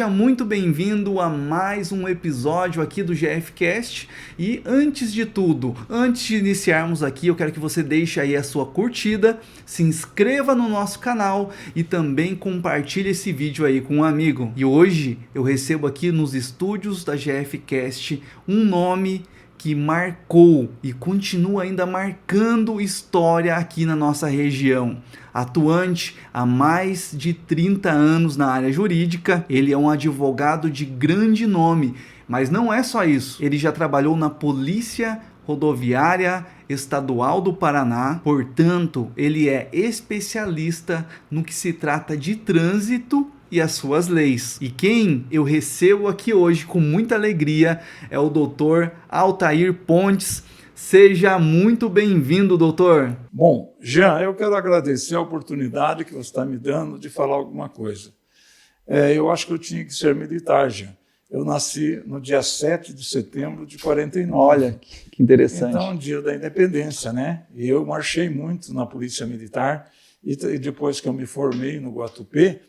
Seja muito bem-vindo a mais um episódio aqui do GFcast. E antes de tudo, antes de iniciarmos aqui, eu quero que você deixe aí a sua curtida, se inscreva no nosso canal e também compartilhe esse vídeo aí com um amigo. E hoje eu recebo aqui nos estúdios da GFcast um nome que marcou e continua ainda marcando história aqui na nossa região. Atuante há mais de 30 anos na área jurídica, ele é um advogado de grande nome, mas não é só isso. Ele já trabalhou na Polícia Rodoviária Estadual do Paraná, portanto, ele é especialista no que se trata de trânsito e as suas leis. E quem eu recebo aqui hoje com muita alegria é o Dr. Altair Pontes. Seja muito bem-vindo, doutor. Bom, Jean, eu quero agradecer a oportunidade que você está me dando de falar alguma coisa. Eu acho que eu tinha que ser militar, Jean. Eu nasci no dia 7 de setembro de 49. Olha, que interessante. Então, dia da independência, né? E eu marchei muito na Polícia Militar e depois que eu me formei no Guatupê,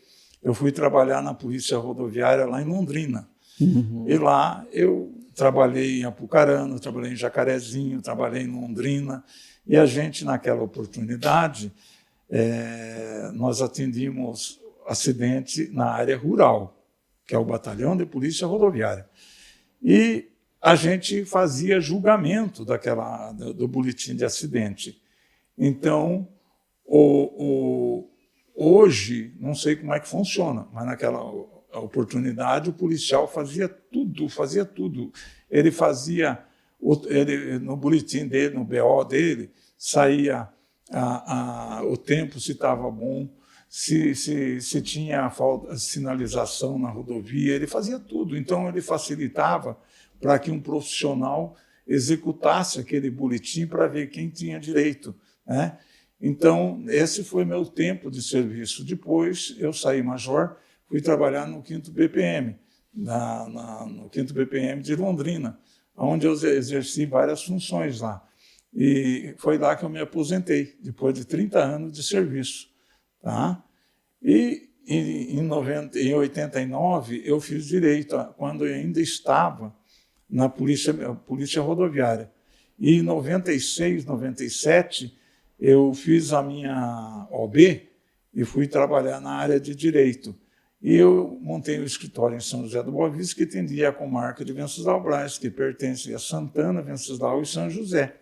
eu fui trabalhar na Polícia Rodoviária lá em Londrina. Uhum. E lá eu trabalhei em Apucarana, trabalhei em Jacarezinho, trabalhei em Londrina. E a gente, naquela oportunidade, nós atendíamos acidente na área rural, que é o Batalhão de Polícia Rodoviária. E a gente fazia julgamento do boletim de acidente. Então, hoje, não sei como é que funciona, mas naquela oportunidade o policial fazia tudo. Ele fazia, no boletim dele, no BO dele, saía o tempo, se estava bom, se tinha sinalização na rodovia, ele fazia tudo. Então, ele facilitava para que um profissional executasse aquele boletim para ver quem tinha direito, né? Então, esse foi meu tempo de serviço. Depois, eu saí major, fui trabalhar no 5º BPM, no 5º BPM de Londrina, onde eu exerci várias funções lá. E foi lá que eu me aposentei, depois de 30 anos de serviço. Tá? E em 89, eu fiz direito, quando eu ainda estava na Polícia Rodoviária. E em 96, 97, eu fiz a minha OB e fui trabalhar na área de Direito. E eu montei um escritório em São José do Boa Vista, que atendia a comarca de Venceslau Braz, que pertence a Santana, Venceslau e São José.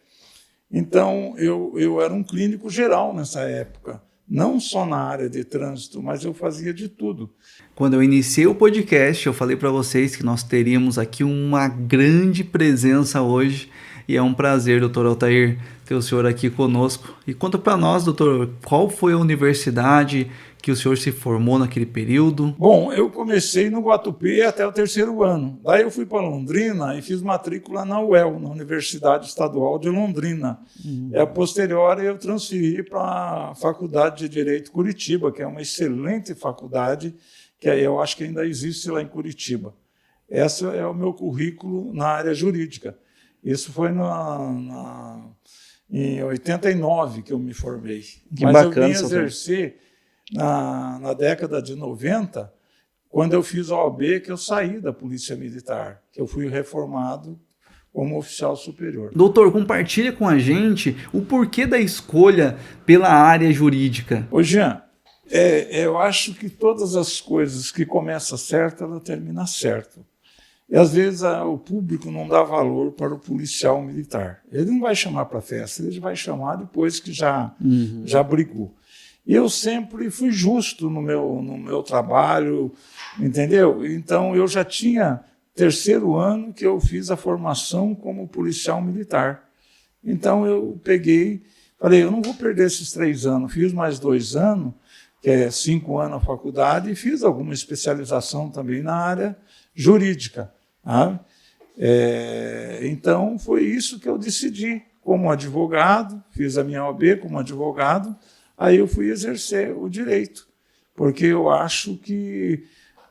Então, eu era um clínico geral nessa época, não só na área de trânsito, mas eu fazia de tudo. Quando eu iniciei o podcast, eu falei para vocês que nós teríamos aqui uma grande presença hoje, e é um prazer, doutor Altair, ter o senhor aqui conosco. E conta para nós, doutor, qual foi a universidade que o senhor se formou naquele período? Bom, eu comecei no Guatupê até o 3º ano. Daí eu fui para Londrina e fiz matrícula na UEL, na Universidade Estadual de Londrina. E a posterior eu transferi para a Faculdade de Direito Curitiba, que é uma excelente faculdade, que eu acho que ainda existe lá em Curitiba. Esse é o meu currículo na área jurídica. Isso foi em 89 que eu me formei. Que Mas bacana, eu vim exercer na década de 90, quando eu fiz a OAB, que eu saí da Polícia Militar, que eu fui reformado como oficial superior. Doutor, compartilha com a gente o porquê da escolha pela área jurídica. Ô Jean, eu acho que todas as coisas que começam certo, ela termina certo. E às vezes o público não dá valor para o policial militar. Ele não vai chamar para festa, ele vai chamar depois que já brigou. E eu sempre fui justo no meu trabalho, entendeu? Então, eu já tinha 3º ano que eu fiz a formação como policial militar. Então, eu falei, eu não vou perder esses 3 anos. Fiz mais 2 anos, que é 5 anos na faculdade, e fiz alguma especialização também na área jurídica. Tá? Então, foi isso que eu decidi como advogado, fiz a minha OAB como advogado. Aí eu fui exercer o direito, porque eu acho que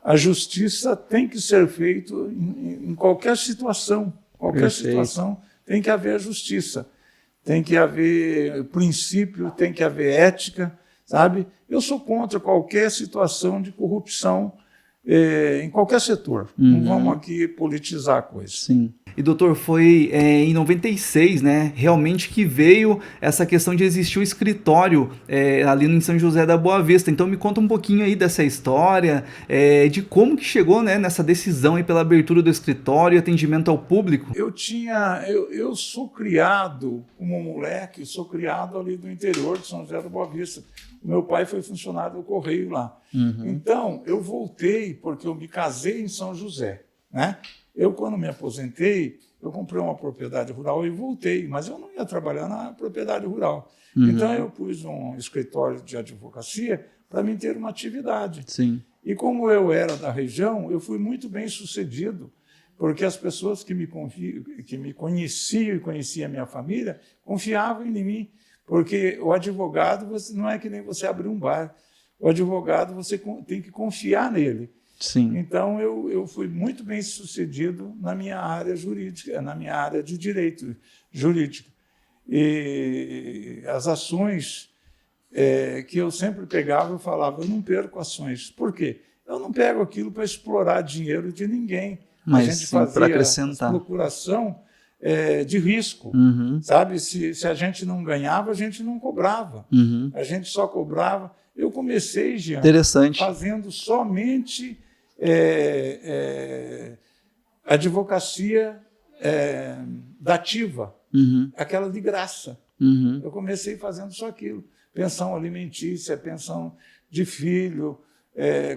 a justiça tem que ser feita em qualquer situação. Qualquer situação tem que haver justiça, tem que haver princípio, tem que haver ética, sabe? Eu sou contra qualquer situação de corrupção em qualquer setor. Não vamos aqui politizar a coisa. Sim. E doutor, foi em 96, né, realmente que veio essa questão de existir o escritório ali em São José da Boa Vista. Então me conta um pouquinho aí dessa história, de como que chegou, né, nessa decisão aí pela abertura do escritório e atendimento ao público. Eu sou criado como moleque, sou criado ali do interior de São José da Boa Vista. O meu pai foi funcionário do Correio lá. Então, eu voltei porque eu me casei em São José, né? Eu, quando me aposentei, eu comprei uma propriedade rural e voltei, mas eu não ia trabalhar na propriedade rural. Então, eu pus um escritório de advocacia para mim ter uma atividade. Sim. E como eu era da região, eu fui muito bem sucedido, porque as pessoas que me conheciam e conheciam a minha família confiavam em mim, porque o advogado não é que nem você abrir um bar. O advogado, você tem que confiar nele. Sim. Então, eu fui muito bem sucedido na minha área jurídica, na minha área de direito jurídico. E as ações que eu sempre pegava, eu falava, eu não perco ações. Por quê? Eu não pego aquilo para explorar dinheiro de ninguém. Mas a gente fazia para acrescentar. Procuração de risco. Sabe? Se a gente não ganhava, a gente não cobrava. A gente só cobrava. Eu comecei, Jean, fazendo somente advocacia dativa, aquela de graça. Eu comecei fazendo só aquilo. Pensão alimentícia, pensão de filho,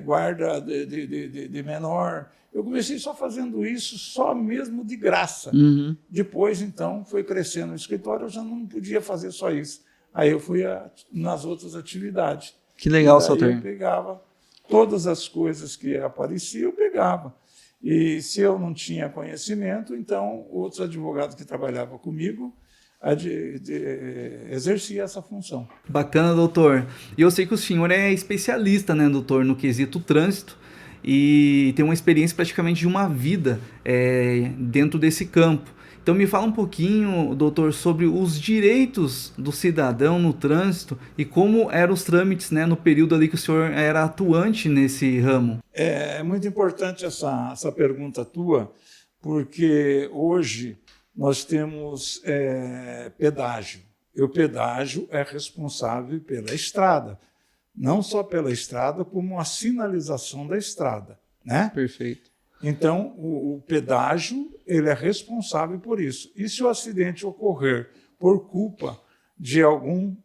guarda de menor. Eu comecei só fazendo isso, só mesmo de graça. Depois, então, foi crescendo o escritório, eu já não podia fazer só isso. Aí eu fui nas outras atividades. Que legal, Soutor. Eu pegava todas as coisas que apareciam, eu pegava. E se eu não tinha conhecimento, então outros advogados que trabalhavam comigo exercia essa função. Bacana, doutor. E eu sei que o senhor é especialista, né, doutor, no quesito trânsito e tem uma experiência praticamente de uma vida dentro desse campo. Então me fala um pouquinho, doutor, sobre os direitos do cidadão no trânsito e como eram os trâmites, né, no período ali que o senhor era atuante nesse ramo. É muito importante essa pergunta tua, porque hoje nós temos pedágio. E o pedágio é responsável pela estrada, não só pela estrada, como a sinalização da estrada, né? Perfeito. Então, o pedágio ele é responsável por isso. E se o acidente ocorrer por culpa de algum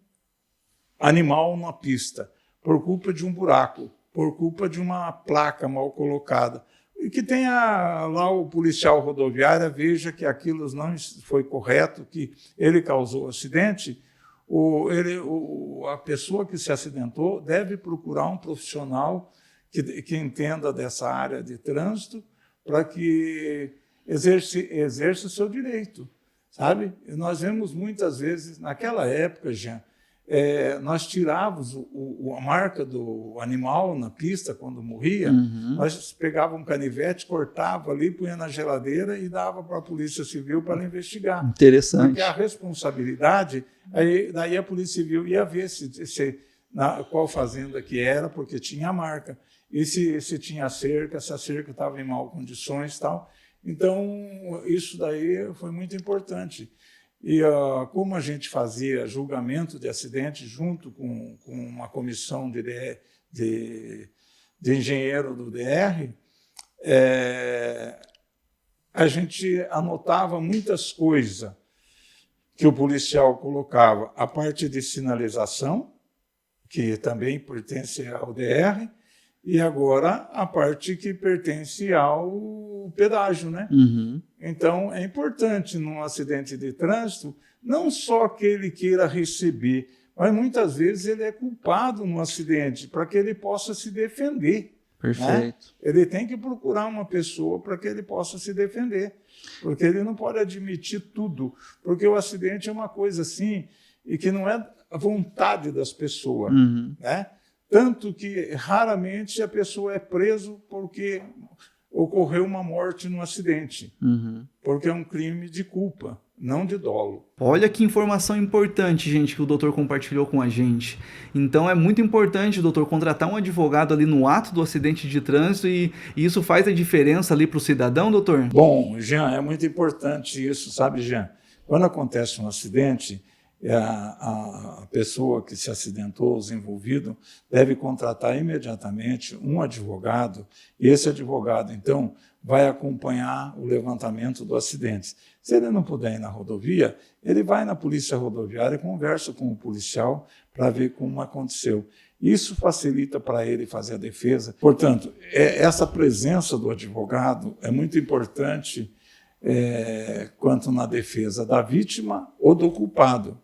animal na pista, por culpa de um buraco, por culpa de uma placa mal colocada, e que tenha lá o policial rodoviário, veja que aquilo não foi correto, que ele causou o acidente, a pessoa que se acidentou deve procurar um profissional que entenda dessa área de trânsito para que exerça o seu direito, sabe? E nós vemos muitas vezes, naquela época, Jean, nós tirávamos a marca do animal na pista quando morria, nós pegávamos um canivete, cortava ali, punha na geladeira e dava para a Polícia Civil para ela investigar. Interessante. Porque a responsabilidade, daí a Polícia Civil ia ver qual fazenda que era, porque tinha a marca. E se tinha cerca, se a cerca estava em mal condições e tal. Então, isso daí foi muito importante. E como a gente fazia julgamento de acidente junto com uma comissão de engenheiro do DR, a gente anotava muitas coisas que o policial colocava. A parte de sinalização, que também pertence ao DR, e agora a parte que pertence ao pedágio, né? Então, é importante, num acidente de trânsito, não só que ele queira receber, mas muitas vezes ele é culpado no acidente, para que ele possa se defender. Perfeito. Né? Ele tem que procurar uma pessoa para que ele possa se defender, porque ele não pode admitir tudo, porque o acidente é uma coisa assim, e que não é a vontade das pessoas, né? Tanto que raramente a pessoa é presa porque ocorreu uma morte no acidente, porque é um crime de culpa, não de dolo. Olha que informação importante, gente, que o doutor compartilhou com a gente. Então é muito importante, doutor, contratar um advogado ali no ato do acidente de trânsito e isso faz a diferença ali para o cidadão, doutor? Bom, Jean, é muito importante isso, sabe, Jean? Quando acontece um acidente, a pessoa que se acidentou, os envolvidos, deve contratar imediatamente um advogado, e esse advogado, então, vai acompanhar o levantamento do acidente. Se ele não puder ir na rodovia, ele vai na polícia rodoviária e conversa com o policial para ver como aconteceu. Isso facilita para ele fazer a defesa. Portanto, essa presença do advogado é muito importante quanto na defesa da vítima ou do culpado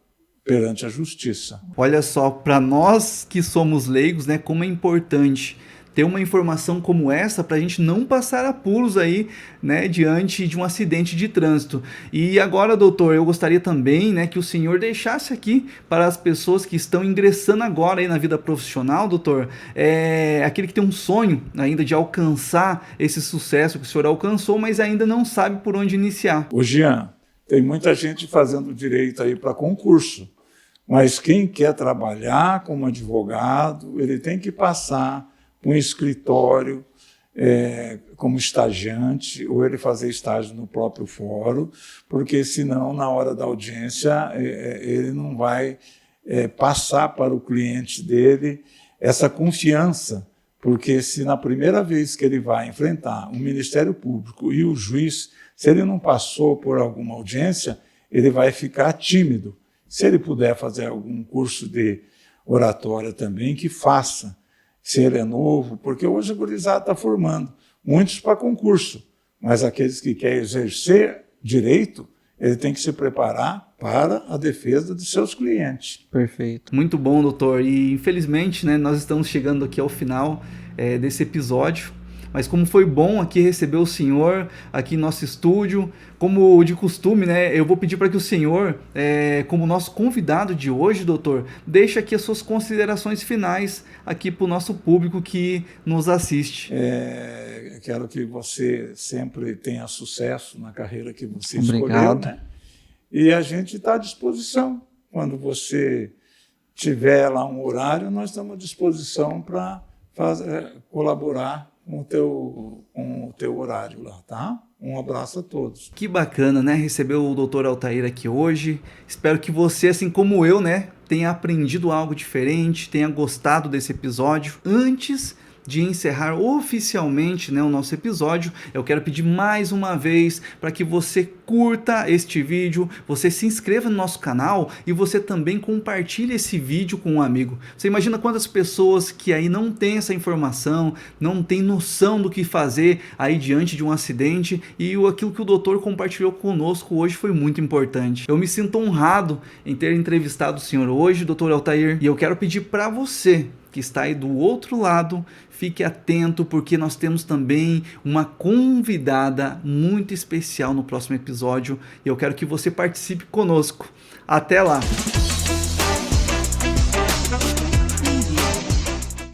perante a justiça. Olha só, para nós que somos leigos, né, como é importante ter uma informação como essa para a gente não passar apuros aí, né, diante de um acidente de trânsito. E agora, doutor, eu gostaria também, né, que o senhor deixasse aqui para as pessoas que estão ingressando agora aí na vida profissional, doutor, aquele que tem um sonho ainda de alcançar esse sucesso que o senhor alcançou, mas ainda não sabe por onde iniciar. Ô Jean, tem muita gente fazendo direito aí para concurso, mas quem quer trabalhar como advogado, ele tem que passar um escritório como estagiante, ou ele fazer estágio no próprio fórum, porque senão, na hora da audiência, ele não vai passar para o cliente dele essa confiança, porque se na primeira vez que ele vai enfrentar o Ministério Público e o juiz, se ele não passou por alguma audiência, ele vai ficar tímido. Se ele puder fazer algum curso de oratória também, que faça. Se ele é novo, porque hoje a gurizada está formando muitos para concurso, mas aqueles que querem exercer direito, ele tem que se preparar para a defesa de seus clientes. Perfeito. Muito bom, doutor. E infelizmente, né, nós estamos chegando aqui ao final desse episódio. Mas como foi bom aqui receber o senhor aqui em nosso estúdio, como de costume, né, eu vou pedir para que o senhor, como nosso convidado de hoje, doutor, deixe aqui as suas considerações finais aqui para o nosso público que nos assiste. Quero que você sempre tenha sucesso na carreira que você Obrigado. Escolheu, né? E a gente está à disposição. Quando você tiver lá um horário, nós estamos à disposição para colaborar com o teu horário lá, tá? Um abraço a todos. Que bacana, né? Receber o Dr. Altair aqui hoje. Espero que você, assim como eu, né, tenha aprendido algo diferente, tenha gostado desse episódio. Antes de encerrar oficialmente, né, o nosso episódio, eu quero pedir mais uma vez para que você curta este vídeo, você se inscreva no nosso canal e você também compartilhe esse vídeo com um amigo. Você imagina quantas pessoas que aí não tem essa informação, não tem noção do que fazer aí diante de um acidente, e aquilo que o doutor compartilhou conosco hoje foi muito importante. Eu me sinto honrado em ter entrevistado o senhor hoje, Dr. Altair, e eu quero pedir para você que está aí do outro lado, fique atento, porque nós temos também uma convidada muito especial no próximo episódio e eu quero que você participe conosco. Até lá!